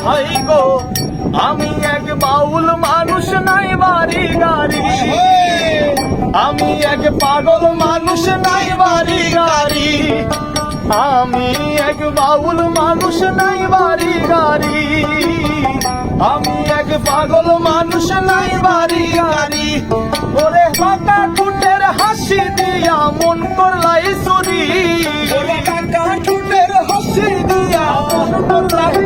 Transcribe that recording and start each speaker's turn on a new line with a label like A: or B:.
A: ভাই গো আমি এক বাউল মানুষ নাই বাড়ি গাড়ি, আমি এক পাগল মানুষ নাই বাড়ি গাড়ি, আমি এক বাউল মানুষ নাই বাড়ি গাড়ি, আমি এক পাগল মানুষ নাই বাড়ি গাড়ি। ওরে বাঁকা ঠোঁটের হাসি দিয়া মন করলাই চুরি, ওরে বাঁকা ঠোঁটের হাসি দিয়া মন করলাই